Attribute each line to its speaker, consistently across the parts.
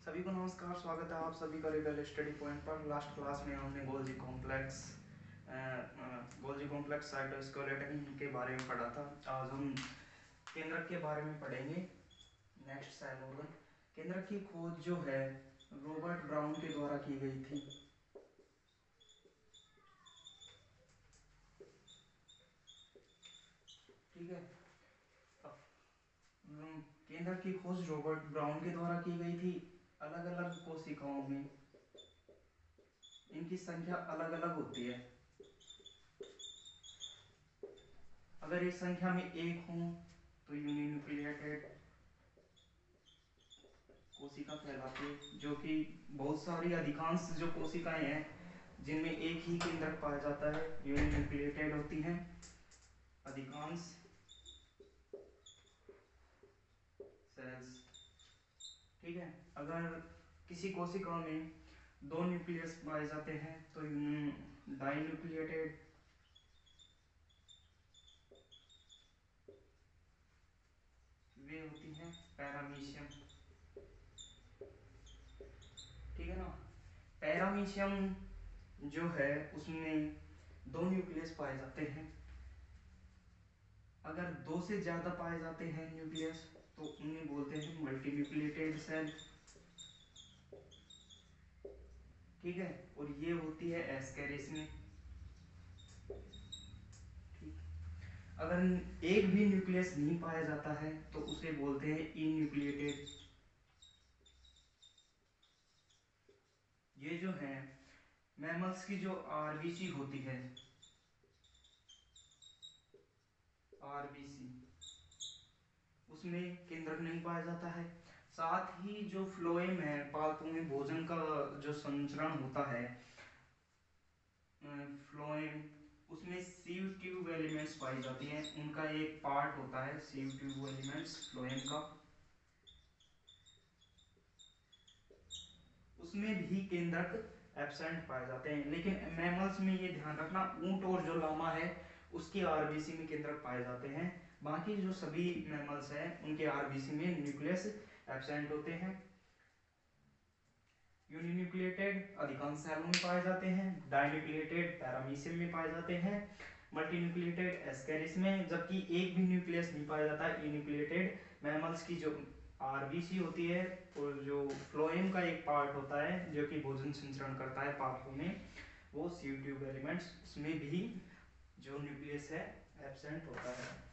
Speaker 1: सभी को नमस्कार, स्वागत है आप सभी का रियल स्टडी पॉइंट पर। लास्ट क्लास में हमने गोल्जी कॉम्प्लेक्स साइटोस्केलेटन के बारे में पढ़ा था। आज हम केंद्रक के बारे में पढ़ेंगे। Next cell organ. केंद्रक की खोज जो है रॉबर्ट ब्राउन के द्वारा की गई थी। ठीक है, केंद्रक की खोज रॉबर्ट ब्राउन के द्वारा की गई थी। अलग अलग कोशिकाओं में इनकी संख्या अलग अलग होती है। अगर इस संख्या में एक हो तो यूनिन्यूक्लिएटेड कोशिका कहलाती है, जो कि बहुत सारी अधिकांश जो कोशिकाएं हैं जिनमें एक ही केंद्रक पाया जाता है यूनिन्यूक्लिएटेड होती हैं अधिकांश सेल्स। ठीक है, अगर किसी कोशिका में दो न्यूक्लियस पाए जाते हैं तो डाइन्यूक्लिएटेड वे होती हैं पैरामीशियम। ठीक है ना, पैरामीशियम जो है उसमें दो न्यूक्लियस पाए जाते हैं। अगर दो से ज्यादा पाए जाते हैं न्यूक्लियस तो उन्हें बोलते हैं मल्टीन्यूक्लिएटेड सेल। ठीक है, और ये होती है एस्केरिस में। ठीक, अगर एक भी न्यूक्लियस नहीं पाया जाता है तो उसे बोलते हैं इन्यूक्लिएटेड। ये जो है मैमल्स की जो आरबीसी होती है, आरबीसी, उसमें केंद्रक नहीं पाया जाता है। साथ ही जो फ्लोएम है, पालतू में भोजन का जो संचरण होता है, फ्लोएम, उसमें सीव ट्यूब एलिमेंट्स पाई जाती हैं। उनका एक पार्ट होता है सीव ट्यूब एलिमेंट्स फ्लोएम का, उसमें भी केंद्रक एब्सेंट पाए जाते हैं। लेकिन मैमल्स में ये ध्यान रखना, ऊंट और जो लामा है उसकी आरबीसी में केंद्रक पाए जाते हैं। बाकी जो सभी मैमल्स हैं उनके आरबीसी में न्यूक्लियस एब्सेंट होते हैं। यूनिन्यूक्लिएटेड अधिकांश सेलों में पाए जाते हैं, डाइन्यूक्लिएटेड पैरामीशियम में पाए जाते हैं, मल्टीन्यूक्लिएटेड एस्केरिस में, जबकि एक भी न्यूक्लियस नहीं पाया जाता है इन्यूक्लिएटेड मैमल्स की जो आरबीसी होती है और जो फ्लोएम का एक पार्ट होता है जो कि भोजन संचरण करता है पाथों में, वो सीव ट्यूब एलिमेंट्स, उसमें भी जो न्यूक्लियस है एब्सेंट होता है।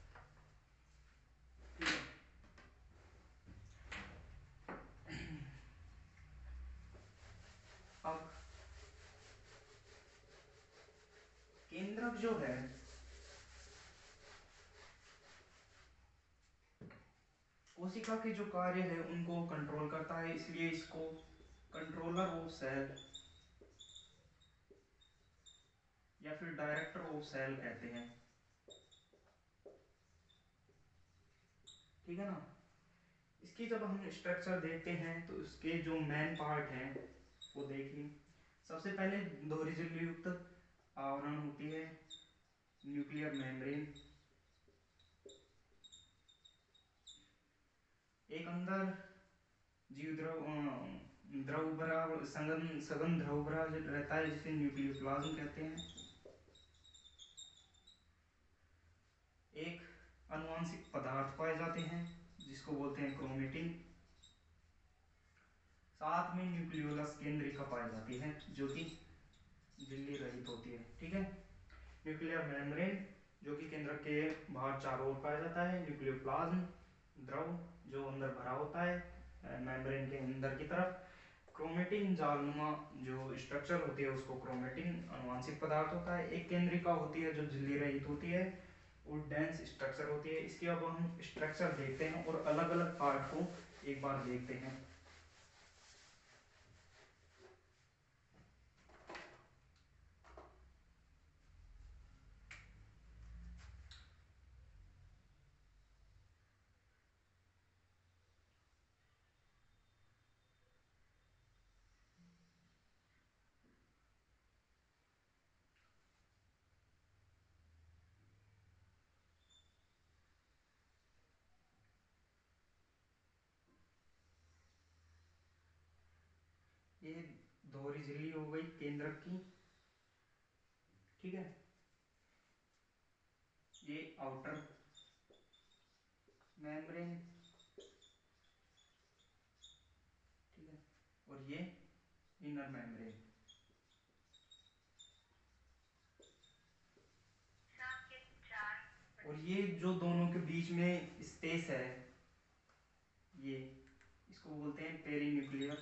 Speaker 1: अब केंद्रक जो है कोशिका के जो कार्य है उनको कंट्रोल करता है, इसलिए इसको कंट्रोलर ऑफ सेल या फिर डायरेक्टर ऑफ सेल कहते हैं। ठीक है ना, इसकी जब हम स्ट्रक्चर देखते हैं तो इसके जो मेन पार्ट हैं वो देखिए। सबसे पहले दोहरी झिल्ली युक्त आवरण होती है न्यूक्लियर मेम्ब्रेन। एक अंदर जीव द्रव भरा सघन सघन द्रव भरा रहता है जिसे न्यूक्लियोप्लाज्म कहते हैं। एक अनुवांशिक पदार्थ पाए जाते हैं जिसको बोलते हैं क्रोमेटिन। साथ में न्यूक्लियोलस केंद्रिका पाई जाती है जो कि झिल्ली रहित होती है। ठीक है, न्यूक्लियर मेम्ब्रेन जो कि केंद्रक के बाहर चारों ओर पाया जाता है, न्यूक्लियोप्लाज्म द्रव जो अंदर भरा होता है मेम्ब्रेन के अंदर की तरफ, क्रोमेटिन जालनुमा जो स्ट्रक्चर होती है उसको क्रोमेटिन अनुवांशिक पदार्थ होता है, एक केंद्रिका होती है जो झिल्ली रहित होती है और डेंस स्ट्रक्चर होती है। इसके अब हम स्ट्रक्चर देखते हैं और अलग अलग पार्ट को एक बार देखते हैं। ये दोहरी झिल्ली हो गई केंद्रक की, ठीक है। ये आउटर मेम्ब्रेन, ठीक है, और ये इनर मेम्ब्रेन। और ये जो दोनों के बीच में स्पेस है, ये इसको बोलते हैं पेरीन्यूक्लियर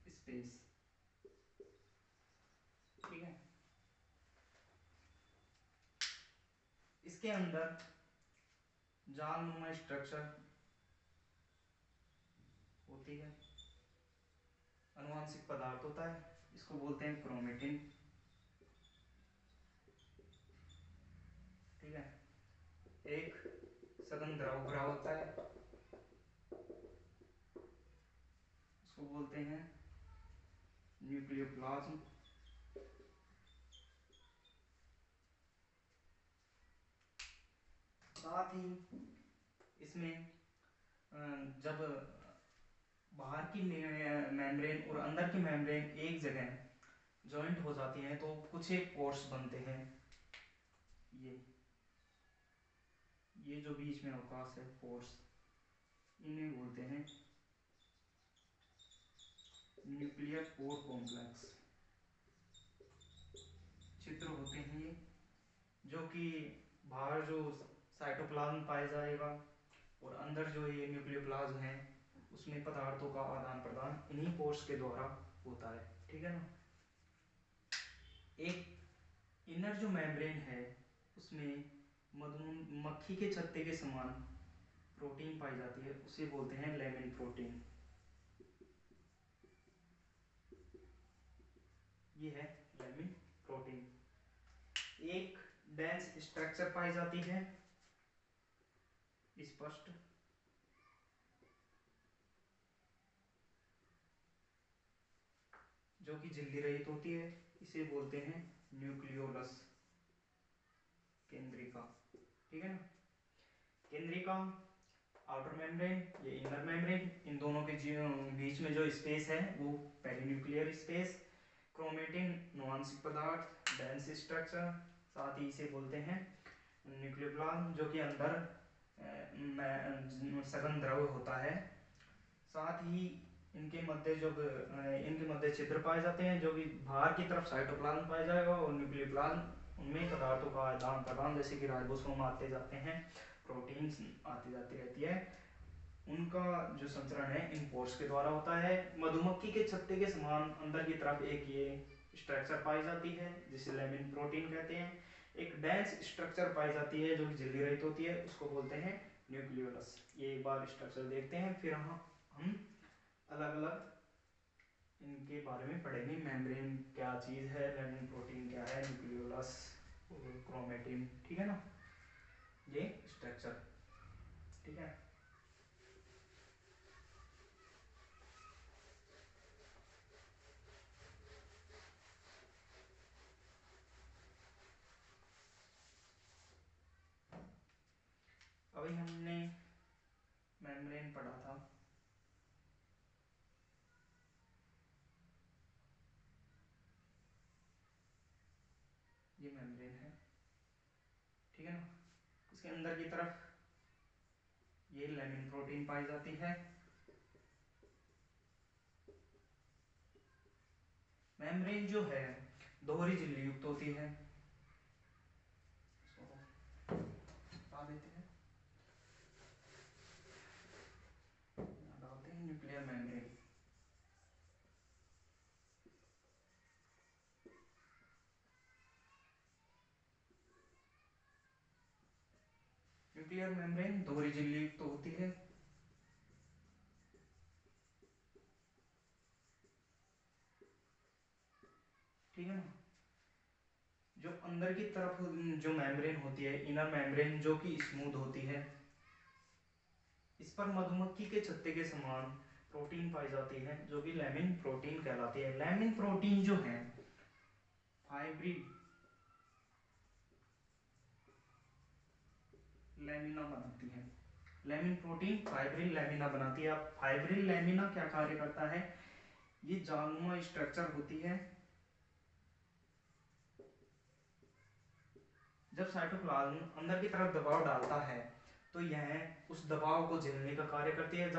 Speaker 1: स्पेस, ठीक है। इसके अंदर जालनुमा स्ट्रक्चर होती है, अनुवांशिक पदार्थ होता है, इसको बोलते हैं क्रोमेटिन, ठीक है। एक सघन द्रव भरा होता है, इसको बोलते हैं न्यूक्लियोप्लाज्म। साथ ही इसमें जब बाहर की मेम्ब्रेन और अंदर की मेम्ब्रेन एक जगह जॉइंट हो जाती हैं तो कुछ एक पोर्स बनते हैं। ये जो बीच में अवकाश है पोर्स, इन्हें बोलते हैं न्यूक्लियर पोर कॉम्प्लेक्स। चित्र होते हैं ये, जो कि बाहर जो साइटोप्लाज्म पाया जाएगा और अंदर जो ये न्यूक्लियोप्लाज्म है उसमें पदार्थों का आदान प्रदान इन्हीं पोर्स के द्वारा होता है, ठीक है ना। एक इनर जो मेम्ब्रेन है उसमें मधुमक्खी के छत्ते के समान प्रोटीन पाई जाती है, उसे बोलते हैं लेमिन प्रोटीन। ये है लेमिन प्रोटीन। एक डेंस स्ट्रक्चर पाई जाती है स्पष्ट, जो कि झिल्ली रहित होती है, इसे बोलते हैं न्यूक्लियोलस केंद्रिका, ठीक है ना। केंद्रिका, आउटर मेम्ब्रेन, ये इनर मेम्ब्रेन, इन दोनों के बीच में जो स्पेस है वो पेरीन्यूक्लियर स्पेस। क्रोमेटिन नुआंशिक पदार्थ, डेंस स्ट्रक्चर, साथ ही इसे बोलते हैं न्यूक्लियोप्लाज्म, जो कि अंदर सघन द्रव होता है। साथ ही इनके मध्य छिद्र पाए जाते हैं, जो कि बाहर की तरफ साइटोप्लाज्म पाया जाएगा और न्यूक्लियोप्लाज्म उनमें पदार्थों का आदान प्रदान, जैसे कि राइबोसोम आते जाते हैं, प्रोटीन्स आती जाती रहती है, उनका जो संचरण है इन पोर्स के द्वारा होता है। मधुमक्खी के छत्ते के समान अंदर की तरफ एक ये स्ट्रक्चर पाई जाती है जिसे लेमिन प्रोटीन कहते हैं। एक डेंस स्ट्रक्चर पाई जाती है जो कि झिल्ली रहित होती है, उसको बोलते हैं न्यूक्लियोलस। ये एक बार स्ट्रक्चर देखते हैं, फिर हम अलग अलग इनके बारे में पढ़ेंगे। मेम्ब्रेन क्या चीज़ है, लेमिन प्रोटीन क्या है, न्यूक्लियोलस, क्रोमेटिन, ठीक है ना, ये स्ट्रक्चर, ठीक है। अभी हमने मेम्ब्रेन पढ़ा था, ये मेम्ब्रेन है, ठीक है ना। इसके अंदर की तरफ ये लेमिन प्रोटीन पाई जाती है। मेम्ब्रेन जो है दोहरी झिल्ली युक्त होती है, इसको बता देते हैं, यहाँ डालते हैं न्यूक्लियर मेम्ब्रेन। न्यूक्लियर मेम्ब्रेन दोहरी झिल्ली युक्त होती है, ठीक है ना। जो अंदर की तरफ जो मेम्ब्रेन होती है, इनर मेम्ब्रेन, जो कि स्मूथ होती है, इस पर मधुमक्खी के छत्ते के समान प्रोटीन पाई जाती है जो कि लेमिन प्रोटीन कहलाती है। लेमिन प्रोटीन जो है फाइब्रिल लेमिना बनाती है, लेमिन प्रोटीन फाइब्रिल लैमिना बनाती है। अब फाइब्रिल लैमिना क्या कार्य करता है, ये जालनुमा स्ट्रक्चर होती है। जब साइटोप्लाज्म अंदर की तरफ दबाव डालता है तो यह उस दबाव को झेलने का कार्य करती है,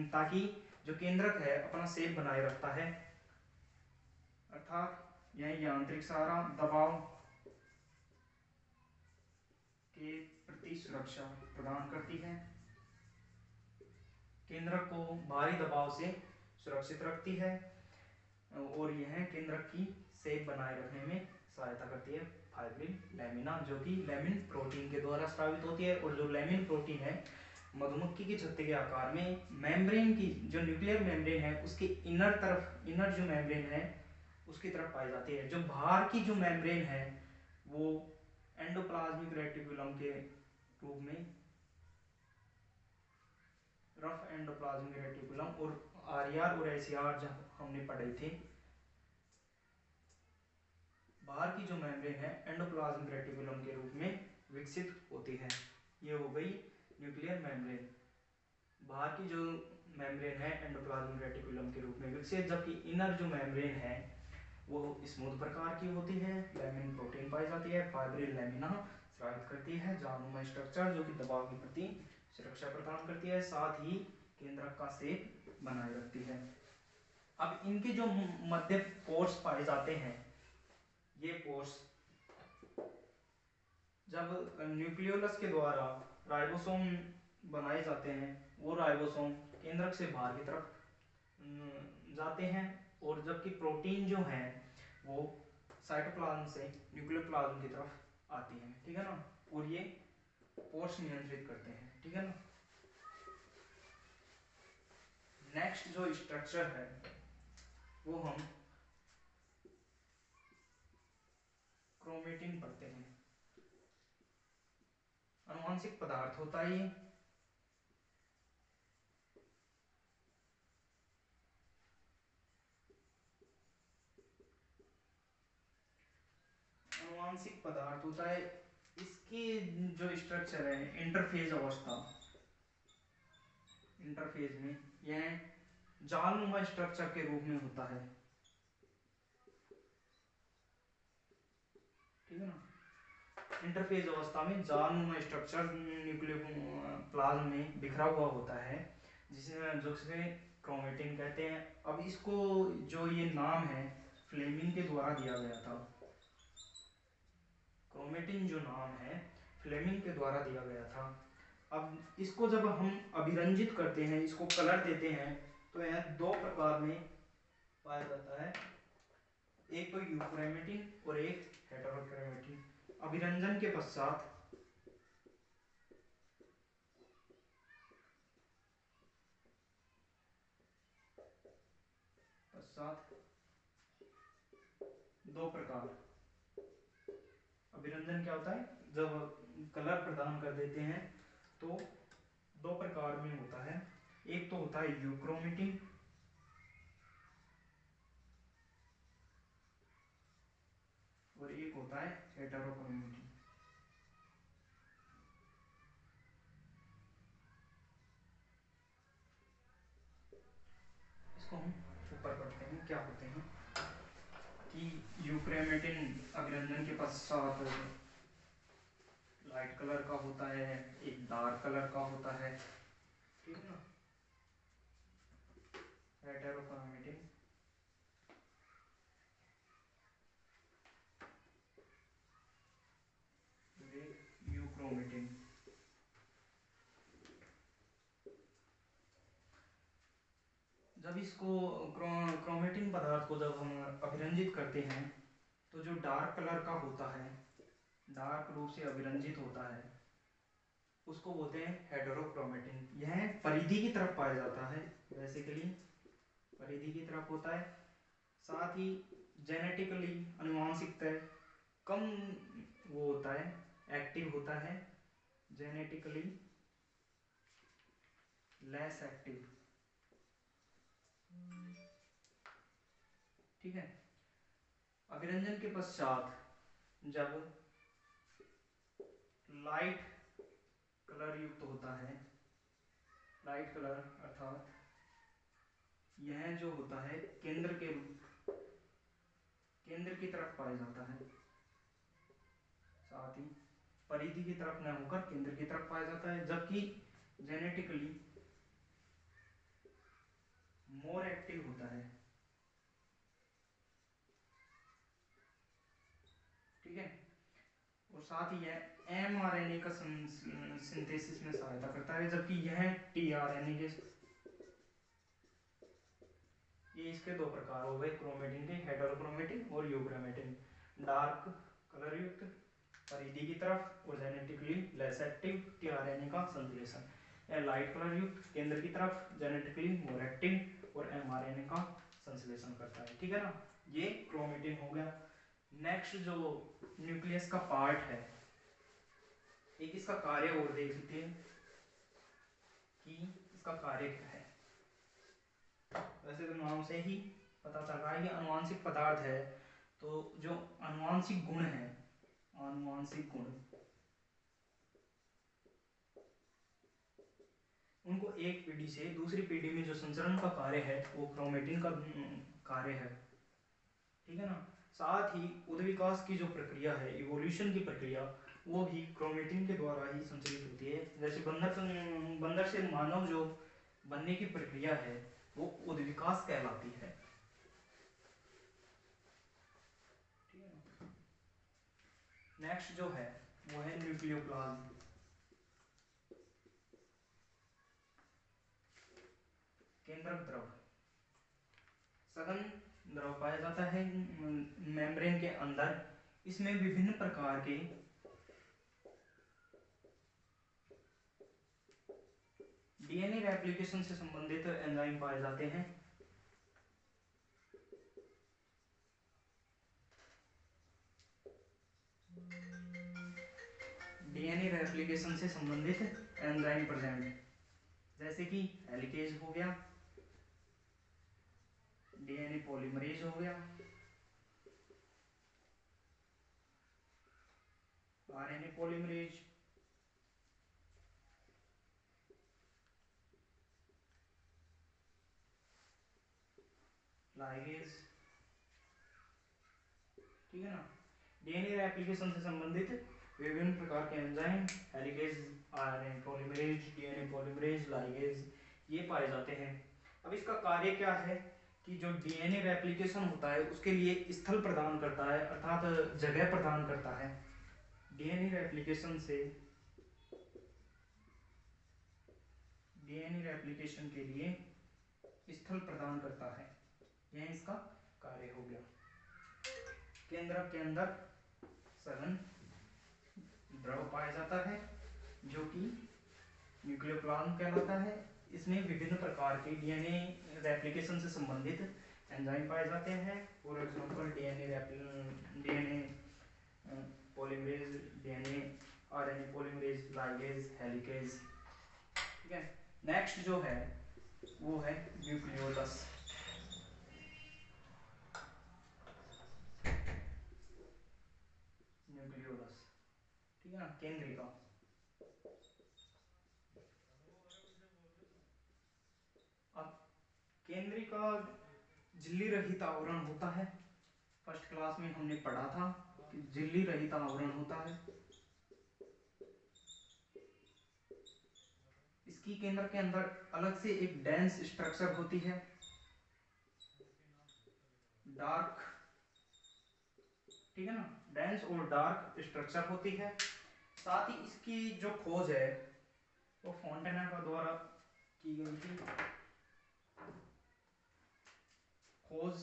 Speaker 1: ताकि जो केंद्रक है अपना शेप बनाए रखता है, अर्थात यह यांत्रिक सहारा दबाव के प्रति सुरक्षा प्रदान करती है, केंद्रक को भारी दबाव से सुरक्षित रखती है और यह केंद्रक की शेप बनाए रखने में सहायता करती है फाइब्रिल लैमिना, जो कि लेमिन प्रोटीन के द्वारा स्रावित होती है। और जो लेमिन प्रोटीन है मधुमक्खी के छत्ते के आकार में मेम्ब्रेन की जो न्यूक्लियर मेम्ब्रेन है उसके इनर तरफ, इनर जो मेम्ब्रेन है उसकी तरफ पाई जाती है। जो बाहर की जो मेम्ब्रेन है वो एंडोप्लाज्मिक रेटिकुलम के रूप में, रफ एंडोप्लाज्मिक रेटिकुलम, और आरईआर और एसईआर जब हमने पढ़े थे, बाहर की जो मेम्ब्रेन है एंडोप्लाज्मिक रेटिकुलम के रूप में विकसित होती है। ये हो गई न्यूक्लियर मेम्ब्रेन। बाहर की जो मेम्ब्रेन है एंडोप्लाज्मिक रेटिकुलम के रूप में विकसित, जबकि इनर जो मेम्ब्रेन है वो स्मूथ प्रकार की होती है, लेमिन प्रोटीन पाई जाती है, फाइब्रिल लैमिना स्रावित करती है जालनुमा स्ट्रक्चर जो कि दबाव के प्रति सुरक्षा प्रदान करती है, साथ ही केंद्रक का शेप बनाए रखती है। अब इनके जो मध्य पोर्स पाए जाते हैं, ये पोर्स जब न्यूक्लियोलस के द्वारा राइबोसोम बनाए जाते हैं, वो राइबोसोम केंद्रक से बाहर की तरफ जाते हैं, और जबकि प्रोटीन जो है वो साइटोप्लाज्म से न्यूक्लियोप्लाज्म की तरफ आती है, ठीक है ना, और ये पोर्स नियंत्रित करते हैं, ठीक है ना। नेक्स्ट जो स्ट्रक्चर है वो हम क्रोमेटिन पढ़ते हैं। अनुवांशिक पदार्थ होता है ये, अनुवांशिक पदार्थ होता है। इसकी जो स्ट्रक्चर है इंटरफेज अवस्था, इंटरफेज में यह जालनुमा स्ट्रक्चर के रूप में होता है, ठीक है ना। इंटरफेज अवस्था में जालनुमा स्ट्रक्चर न्यूक्लियोप्लाज्म में बिखरा हुआ होता है, जिसे क्रोमेटिन कहते हैं। अब इसको जो ये नाम है फ्लेमिंग के द्वारा दिया गया था, क्रोमेटिन जो नाम है फ्लेमिंग के द्वारा दिया गया था। अब इसको जब हम अभिरंजित करते हैं, इसको कलर देते हैं, तो यह दो प्रकार में पाया जाता है, एक तो यूक्रोमेटिन और एक हेटेरोक्रोमेटिन। अभिरंजन के पश्चात दो प्रकार, अभिरंजन क्या होता है, जब कलर प्रदान कर देते हैं तो दो प्रकार में होता है, एक तो होता है यूक्रोमेटिन और एक होता है हेटेरोक्रोमेटिन। इसको हम ऊपर पढ़ते हैं, क्या होते हैं कि यूक्रोमेटिन अभिरंजन के पश्चात लाइट कलर का होता है, एक डार्क कलर का होता है, ठीक है ना। हेटेरोक्रोमेटिन यूक्रोमेटिन। जब इसको क्रोमेटिन पदार्थ को जब हम अभिरंजित करते हैं तो जो डार्क कलर का होता है, डार्क रूप से अभिरंजित होता है, उसको बोलते हैं हेटेरोक्रोमेटिन। यह परिधि की तरफ पाया जाता है, बेसिकली परिधि की तरफ होता है, साथ ही जेनेटिकली अनुवांशिकतः कम वो होता है, एक्टिव होता है, जेनेटिकली लेस एक्टिव, ठीक है। अभिरंजन के पश्चात जब लाइट कलर युक्त होता है लाइट कलर अर्थात यह जो होता है केंद्र की तरफ पाया जाता है, साथ ही परिधि की तरफ न होकर केंद्र की तरफ पाया जाता है, जबकि जेनेटिकली मोर एक्टिव होता है। ठीक है, और साथ ही यह mRNA का सिंथेसिस में सहायता करता है, जबकि यह tRNA के, ये इसके दो प्रकार हो गए क्रोमेटिन के, हेटेरोक्रोमेटिन और यूक्रोमेटिन। डार्क कलर युक्त परिधि की तरफ और जेनेटिकली लेस एक्टिव tRNA का संश्लेषण, या लाइट कलर युक्त केंद्र की तरफ जेनेटिकली मोर एक्टिव और mRNA का संश्लेषण करता है। ठीक है ना, ये क्रोमेटिन हो गया। नेक्स्ट जो न्यूक्लियस का पार्ट है, एक इसका कार्य और देखते हैं कि इसका कार्य क्या है। वैसे तो नाम से ही पता चल रहा है कि आनुवांशिक पदार्थ है, तो जो आनुवांशिक गुण है, आनुवांशिक गुण, उनको एक पीढ़ी से दूसरी पीढ़ी में जो संचरण का कार्य है वो क्रोमेटिन का कार्य है। ठीक है ना, साथ ही उद्विकास की जो प्रक्रिया है, इवोल्यूशन की प्रक्रिया, वो भी क्रोमेटिन के द्वारा ही संचालित होती है। जैसे बंदर से मानव जो बनने की प्रक्रिया है वो उद्विकास कहलाती है। ठीक है ना, नेक्स्ट जो है वो है न्यूक्लियोप्लाज्म। केंद्रक द्रव, सघन द्रव पाया जाता है मेम्ब्रेन के अंदर। इसमें विभिन्न प्रकार के डीएनए रेप्लिकेशन से संबंधित एंजाइम पाए जाते हैं। डीएनए रेप्लिकेशन से संबंधित एंजाइम प्रेजेंट, जैसे कि हेलिकेज हो गया, डीएनए पॉलीमरेज हो गया, आरएनए पॉलीमरेज, लाइगेज। ठीक है ना, डीएनए रेप्लिकेशन से संबंधित विभिन्न प्रकार के enzyme, helicase, RNA polymerase, DNA polymerase, ligase, ये पाए जाते हैं। अब इसका कार्य क्या है कि जो डीएनए रेप्लिकेशन होता है उसके लिए स्थल प्रदान करता है, अर्थात जगह प्रदान करता है। डीएनए रेप्लिकेशन से, डीएनए रेप्लिकेशन के लिए स्थल प्रदान करता है, यह इसका कार्य हो गया। केंद्रक के अंदर सघन द्रव पाया जाता है जो कि न्यूक्लियोप्लाज्म कहलाता है। इसमें विभिन्न प्रकार के डीएनए रेप्लिकेशन से संबंधित एंजाइम पाए जाते हैं। For example DNA polymerase, DNA RNA polymerase, ligase, helicase. ठीक है, नेक्स्ट जो है वो है न्यूक्लियोलस। न्यूक्लियोलस, ठीक है ना, केंद्रिका। अब केंद्रिका झिल्ली रहित आवरण होता है। फर्स्ट क्लास में हमने पढ़ा था कि झिल्ली रहित आवरण होता है। इसकी केंद्र के अंदर अलग से एक डेंस स्ट्रक्चर होती है, डार्क। ठीक है ना, डेंस और डार्क स्ट्रक्चर होती है। साथ ही इसकी जो खोज है वो फोंटेना का द्वारा की गई थी। खोज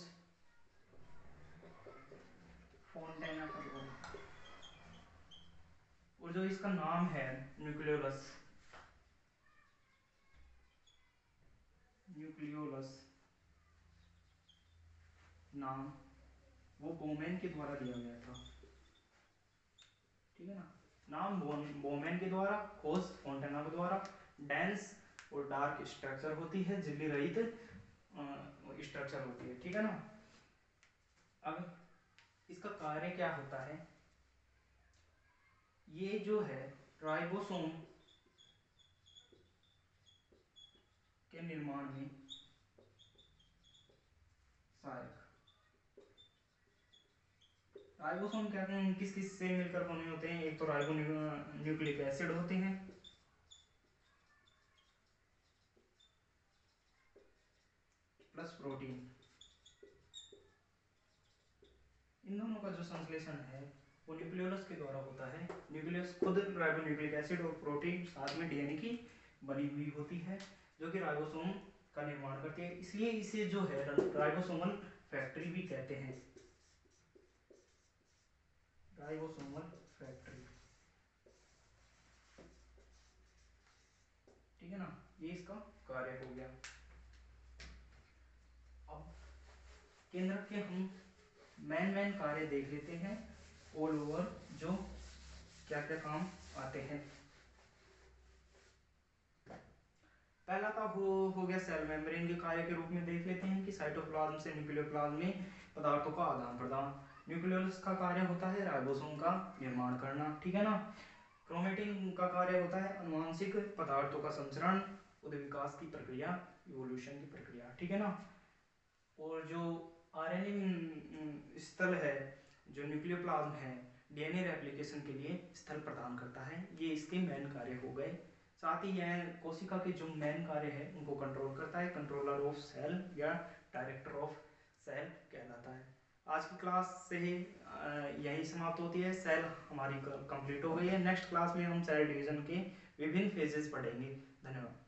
Speaker 1: फोंटेना का द्वारा, और जो इसका नाम है न्यूक्लियोलस, न्यूक्लियोलस नाम वो बोमेन के द्वारा दिया गया था। ठीक है ना, नाम बोमेन के द्वारा, खोज फोंटेना के द्वारा। डेंस और डार्क स्ट्रक्चर होती है, झिल्ली रहित स्ट्रक्चर होती है। ठीक है ना, अब इसका कार्य क्या होता है, ये जो है राइबोसोम, के निर्माण में सहायक। राइबोसोम क्या किस किस से मिलकर बने होते हैं? एक तो राइबो न्यूक्लिक एसिड होते हैं, प्लस प्रोटीन। इन दोनों का जो संश्लेषण है वो न्यूक्लियोलस के द्वारा होता है। न्यूक्लियस खुद राइबोन्यूक्लिक एसिड और प्रोटीन साथ में डीएनए की बनी हुई होती है, जो कि राइबोसोम का निर्माण करती है। इसलिए इसे जो है राइबोसोमल फैक्ट्री भी कहते हैं, राइबोसोमल फैक्ट्री। ठीक है ना, ये इसका कार्य हो गया। अब केंद्रक के हम मेन कार्य देख लेते हैं ऑल ओवर, जो क्या क्या काम आते हैं। पहला का हो गया सेल मेम्ब्रेन के कार्य के रूप में देख लेते हैं कि साइटोप्लाज्म से न्यूक्लियोप्लाज्म में पदार्थों का आदान प्रदान। न्यूक्लियोलस का कार्य होता है राइबोसोम का निर्माण करना, ठीक है ना। क्रोमेटिन का कार्य होता है अनुवांशिक पदार्थों का संचरण, उनके विकास की प्रक्रिया, इवोल्यूशन की प्रक्रिया, ठीक है ना। और जो आरएनए स्थल है, जो न्यूक्लियोप्लाज्म है, डीएनए रेप्लिकेशन के लिए स्थल प्रदान करता है। ये इसके मेन कार्य हो गए। साथ ही यह कोशिका के जो मेन कार्य है उनको कंट्रोल करता है, कंट्रोलर ऑफ सेल या डायरेक्टर ऑफ सेल कहलाता है। आज की क्लास से यही समाप्त होती है। सेल हमारी कंप्लीट हो गई है। नेक्स्ट क्लास में हम सेल डिवीजन के विभिन्न फेजेस पढ़ेंगे। धन्यवाद।